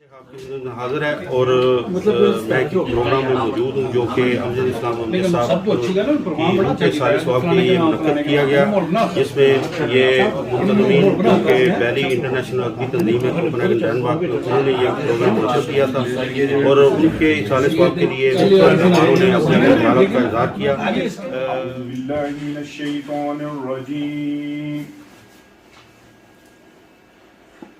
حاضر ہے اور میں پروگرام میں موجود ہوں جو کہ امجد اسلام امجد صاحب کی سال ثواب کے لیے منعقد کیا گیا، جس میں یہ منتظمین جو کہ پہلی انٹرنیشنل ادبی تنظیم ہے کوپنہیگن ڈینمارک، انہوں نے یہ پروگرام منعقد کیا تھا اور ان کے سال ثواب کے لیے مہمانوں نے اپنے خیالات کا اظہار کیا۔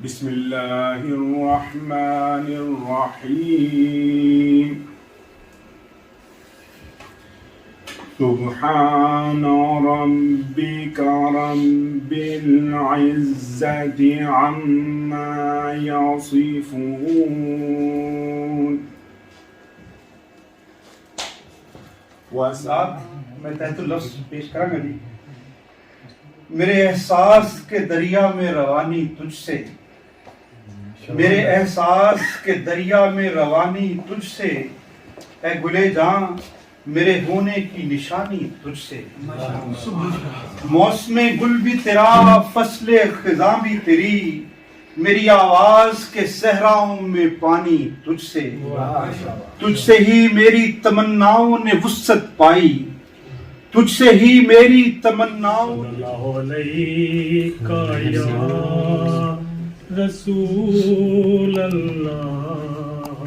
بسم اللہ الرحمن الرحیم سبحان ربک رب العزت عما یصفون۔ صاحب میں تحت اللفظ پیش کروں گا جی۔ میرے احساس کے دریا میں روانی تجھ سے، میرے احساس کے دریا میں روانی تجھ سے، اے گلے جاں میرے ہونے کی نشانی تجھ سے، موسم گل بھی تیرا فصل خزاں بھی تیری، میری آواز کے صحراؤں میں پانی تجھ سے، تجھ سے ہی میری تمناؤں نے وسعت پائی، تجھ سے ہی میری تمناؤں رسول اللہ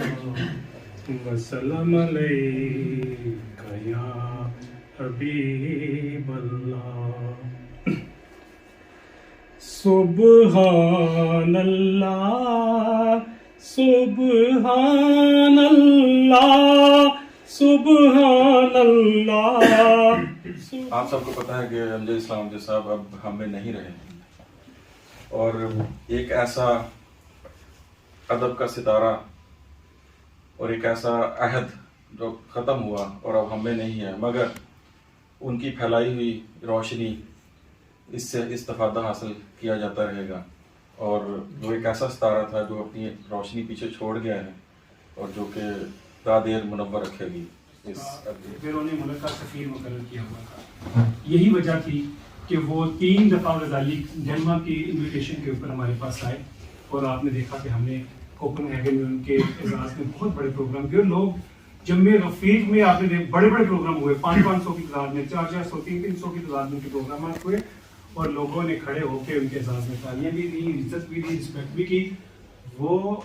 وسلم علیک یا حبیب اللہ۔ سبحان اللہ سبحان اللہ سبحان اللہ۔ آپ سب کو پتہ ہے کہ امجد اسلام امجد صاحب اب ہم میں نہیں رہے اور ایک ایسا ادب کا ستارہ اور ایک ایسا عہد جو ختم ہوا اور اب ہم میں نہیں ہے، مگر ان کی پھیلائی ہوئی روشنی اس سے استفادہ حاصل کیا جاتا رہے گا، اور وہ ایک ایسا ستارہ تھا جو اپنی روشنی پیچھے چھوڑ گیا ہے اور جو کہ دیر منور رکھے گی۔ بیرونی ملک کا سفیر مقرر کیا ہوا تھا، یہی وجہ تھی کہ وہ 3 دفعہ غزالی ڈینمارک کی انویٹیشن کے اوپر ہمارے پاس آئے، اور آپ نے دیکھا کہ ہم نے کوپنہیگن میں ان کے اعزاز میں بہت بڑے پروگرام کیے، اور لوگ جمع رفیق میں آپ نے بڑے بڑے پروگرام ہوئے، 500 کی تعداد میں، 400 300 کی تعداد میں ان کے پروگرامات ہوئے، اور لوگوں نے کھڑے ہو کے ان کے اعزاز میں تالیاں بھی دی، عزت بھی دی، رسپیکٹ بھی کی۔ وہ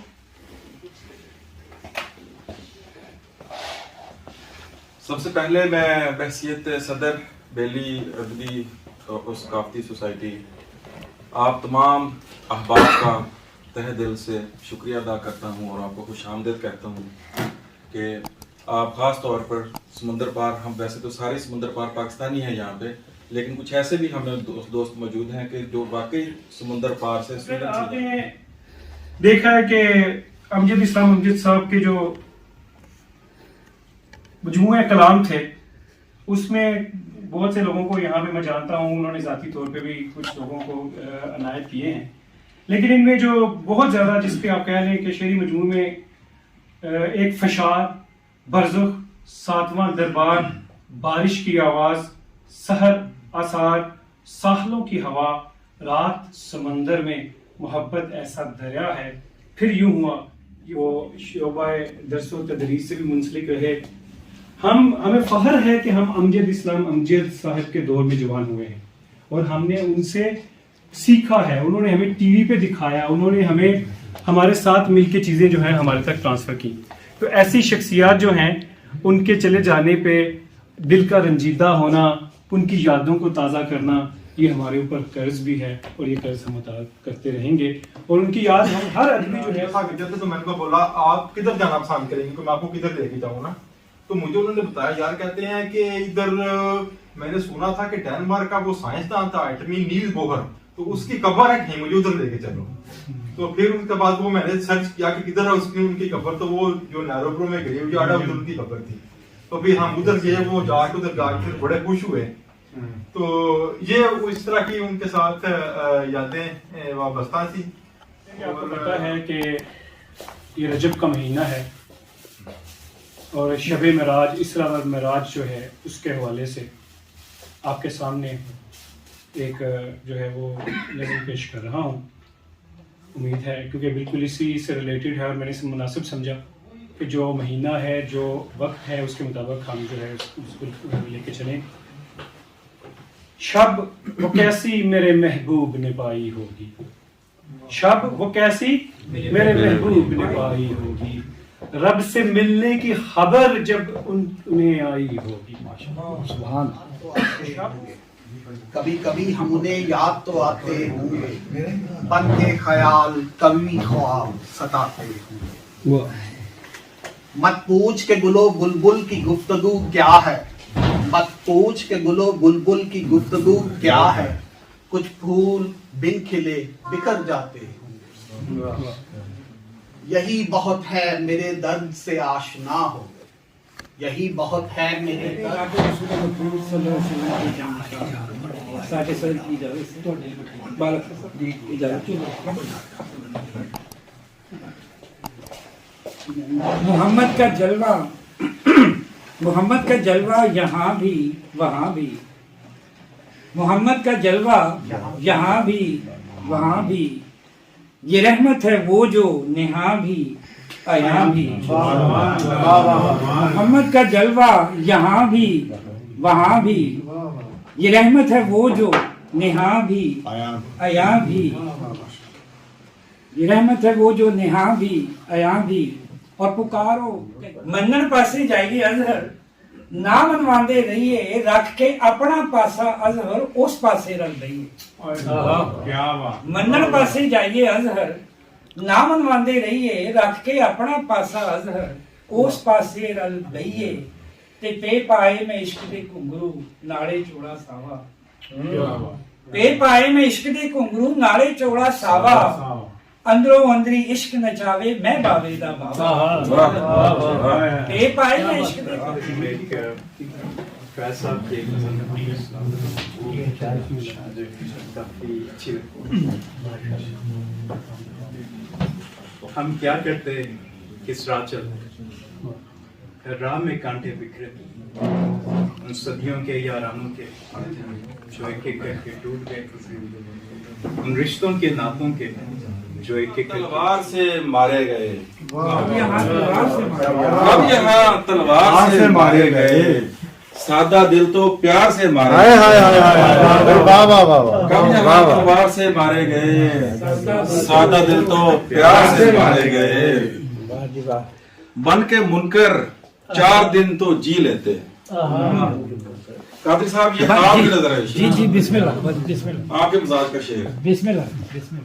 سب سے پہلے میں بحیثیت صدر بیلی ادبی ثقافتی سوسائٹی آپ تمام احباب کا تہ دل سے شکریہ ادا کرتا ہوں اور آپ کو خوش آمدید کہتا ہوں کہ آپ خاص طور پر سمندر پار، ہم ویسے تو سارے سمندر پار پاکستانی ہیں یہاں پہ، لیکن کچھ ایسے بھی ہمیں دوست موجود ہیں کہ جو واقعی سمندر پار سے آپ نے دیکھا ہے کہ امجد اسلام امجد صاحب کے جو مجموعہ کلام تھے اس میں بہت سے لوگوں کو یہاں پہ میں جانتا ہوں، انہوں نے ذاتی طور پہ بھی کچھ لوگوں کو عنایت کیے ہیں، لیکن ان میں جو بہت زیادہ جس پہ آپ کہہ لیں کہ شعری مجموعے میں ایک فشار، برزخ، 7واں دربار، بارش کی آواز، سحر، آثار، ساحلوں کی ہوا، رات سمندر میں، محبت ایسا دریا ہے، پھر یوں ہوا، وہ شعبہ درس و تدریس سے بھی منسلک رہے۔ ہمیں فخر ہے کہ ہم امجد اسلام امجد صاحب کے دور میں جوان ہوئے ہیں، اور ہم نے ان سے سیکھا ہے، انہوں نے ہمیں ٹی وی پہ دکھایا، انہوں نے ہمیں ہمارے ساتھ مل کے چیزیں جو ہیں ہمارے تک ٹرانسفر کی۔ تو ایسی شخصیات جو ہیں ان کے چلے جانے پہ دل کا رنجیدہ ہونا، ان کی یادوں کو تازہ کرنا، یہ ہمارے اوپر قرض بھی ہے اور یہ قرض ہم ادا کرتے رہیں گے، اور ان کی یاد ہم ہر آدمی جو ہے۔ جیسے تو میں نے کو بولا آپ کدھر جانا پسند کریں گے، میں آپ کو کدھر لے کے جاؤں نا، تو مجھے انہوں نے بتایا یار، کہتے ہیں کہ ادھر میں نے سنا تھا کہ ڈینمارک کا وہ سائنسدان تھا ایٹمی نیل بوہر، تو اس کی قبر ہے کہیں، مجھے ادھر لے کے چلو۔ تو پھر اس کے بعد وہ میں نے سرچ کیا کہ کدھر ہے ان کی قبر، تو وہ جو نیروبرو میں گریو یارڈ ہے ادھر ان کی قبر تھی، تو پھر ہم ادھر گئے، وہ جا کے ادھر جا کے بڑے خوش ہوئے۔ تو یہ اس طرح کی ان کے ساتھ یادیں وابستہ تھی۔ آپ کو پتہ ہے کہ یہ رجب کا مہینہ ہے، اور شب معراج، اسراء و معراج جو ہے اس کے حوالے سے آپ کے سامنے ایک جو ہے وہ نظم پیش کر رہا ہوں۔ امید ہے کیونکہ بالکل اسی سے ریلیٹڈ ہے اور میں نے اسے مناسب سمجھا کہ جو مہینہ ہے جو وقت ہے اس کے مطابق ہم جو ہے اس کو لے کے چلیں. شب وہ کیسی میرے محبوب نے پائی ہوگی, شب وہ کیسی میرے محبوب نے پائی ہوگی, رب سے ملنے کی خبر جب انہیں آئی ہوگی. سبحان. کبھی کبھی ہم انہیں یاد تو آتے ہوں گے, بن کے خیال کبھی خواب ستاتے ہوں گے. مت پوچھ کے گلو بلبل کی گفتگو کیا ہے, مت پوچھ کے گلو بلبل کی گفتگو کیا ہے, کچھ پھول بن کھلے بکھر جاتے ہوں گے. یہی بہت ہے میرے درد سے آشنا ہو گئے, یہی بہت ہے میرے درد. محمد کا جلوہ, محمد کا جلوہ یہاں بھی وہاں بھی, محمد کا جلوہ یہاں بھی وہاں بھی, یہ رحمت ہے وہ جو نہاں بھی عیاں بھی. محمد کا جلوہ یہاں بھی وہاں بھی, یہ رحمت ہے وہ جو نہاں بھی عیاں بھی, یہ رحمت ہے وہ جو نہاں بھی عیاں بھی. اور پکارو منن پاسے جائیے اظہر, نہ منواندے رہیے رکھ کے اپنا پاسا اظہر اس پاسے رل دئیے. منن پاسے جائیے اظہر, نہ منواندے رہیے رکھ کے اپنا پاسا اظہر اس پاسے رل دئیے. تے پے پائے میں عشق دے گھنگرو ناڑے چوڑا ساوا, پے پائے میں عشق دے گھنگرو ناڑے چوڑا ساوا, اندروں اندری عشق نچاوے میں باوے دا بابا. پے پائے میں عشق دے ہم کیا کرتے کس راہ چلتے, راہ میں کانٹے بکھرے ان صدیوں کے یارانوں کے جو ایک ایک کر کے ٹوٹ گئے, ان رشتوں کے ناتوں کے جو ایک ایک تلوار سے مارے گئے, اب یہاں اب یہاں تلوار سے مارے گئے, سادہ دل تو پیار سے مارے گئے. کب یہاں تلوار سے مارے گئے, سادہ دل تو پیار سے مارے گئے. بن کے منکر 4 دن تو جی لیتے. قادری صاحب یہ آپ کی نظر ہے, جی جی بسم اللہ بسم اللہ آپ کے مزاج کا شعر, بسم اللہ.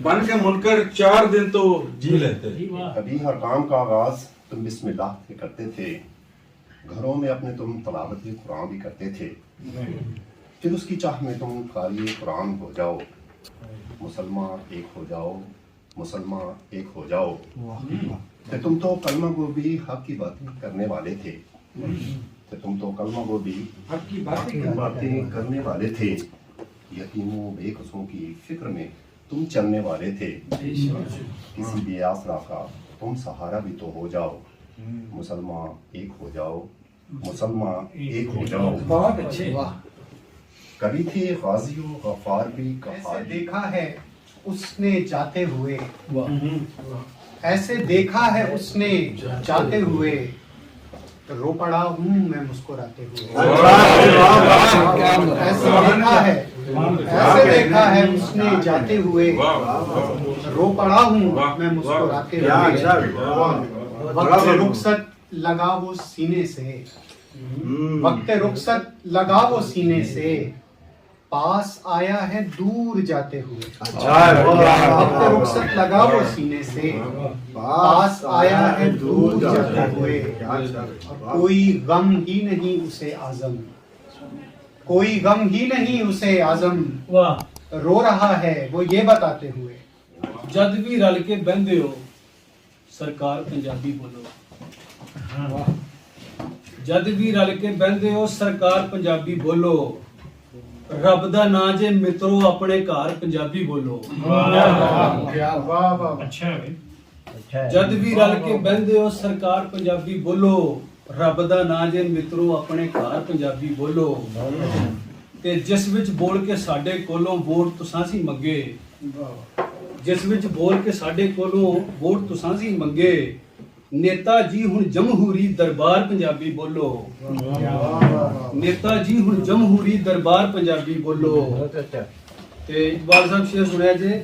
بن کے منکر 4 دن تو جی لیتے. کبھی ہر کام کا آغاز تم بسم اللہ سے کرتے تھے, گھروں میں اپنے تم تلاوت قرآن بھی کرتے تھے, پھر اس کی چاہ میں تم قاری قرآن ہو جاؤ, مسلمان ایک ہو جاؤ, مسلمان ایک ہو جاؤ. کہ تم تو کلمہ گو بھی حق کی باتیں کرنے والے تھے, کہ تم تو کلمہ گو بھی حق کی باتیں کرنے والے تھے. یتیموں بے قصوں کی فکر میں تم چلنے والے تھے, کسی بے آسرا کا تم سہارا بھی تو ہو جاؤ. مسلمان ایک ہو جاؤ, مسلمان ایک ہو جاؤ. بہت اچھے. کبھی تھے غازی و غفار بھی ایسے دیکھا ہے اس نے جاتے ہوئے, ایسے دیکھا ہے اس نے جاتے ہوئے, رو پڑا ہوں میں مسکراتے ہوئے. ایسے دیکھا ہے اس نے جاتے ہوئے, رو پڑا ہوں میں مسکراتے ہوئے. وقت رخصت لگا وہ سینے سے, وقت رخصت لگا وہ سینے سے, پاس آیا ہے دور جاتے ہوئے. وقت رخصت لگا وہ سینے سے, پاس آیا ہے دور جاتے ہوئے. کوئی غم ہی نہیں اسے عزم, کوئی غم ہی نہیں اسے عزم, رو رہا ہے وہ یہ بتاتے ہوئے. جد بھی رل کے بہندے ہو سرکار پنجابی بولو, جد بھی رل کے بہندے ہو سرکار پنجابی بولو, رب دا نا جے مترو اپنے گھر پنجابی بولو. جد بھی رل کے بہندے ہو سرکار پنجابی بولو, رب دا نا جے مترو اپنے گھر پنجابی بولو. تے جس وچ بول کے ساڈے کولوں ووٹ تساں سی مگے, ਜਿਸ ਵਿੱਚ ਬੋਲ ਕੇ ਸਾਡੇ ਕੋਲੋਂ ਵੋਟ ਤੁਸਾਂ ਸੀ ਮੰਗੇ, ਨੇਤਾ ਜੀ ਹੁਣ ਜਮਹੂਰੀ ਦਰਬਾਰ ਪੰਜਾਬੀ ਬੋਲੋ। ਨੇਤਾ ਜੀ ਹੁਣ ਜਮਹੂਰੀ ਦਰਬਾਰ ਪੰਜਾਬੀ ਬੋਲੋ। ਤੇ ਇਕਬਾਲ ਸਾਹਿਬ ਸ਼ੇਰ ਸੁਣਿਆ ਜੇ,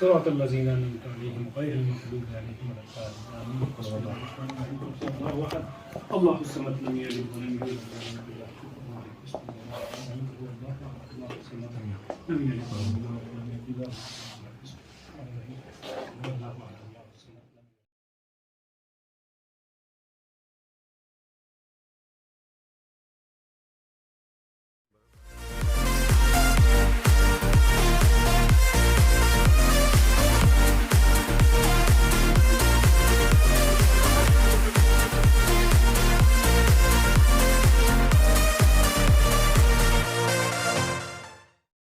صراط الذين أنعمت عليهم غير المغضوب عليهم ولا الضالين. الله الصمد لم يلد ولم يولد ولم يكن له كفوا أحد.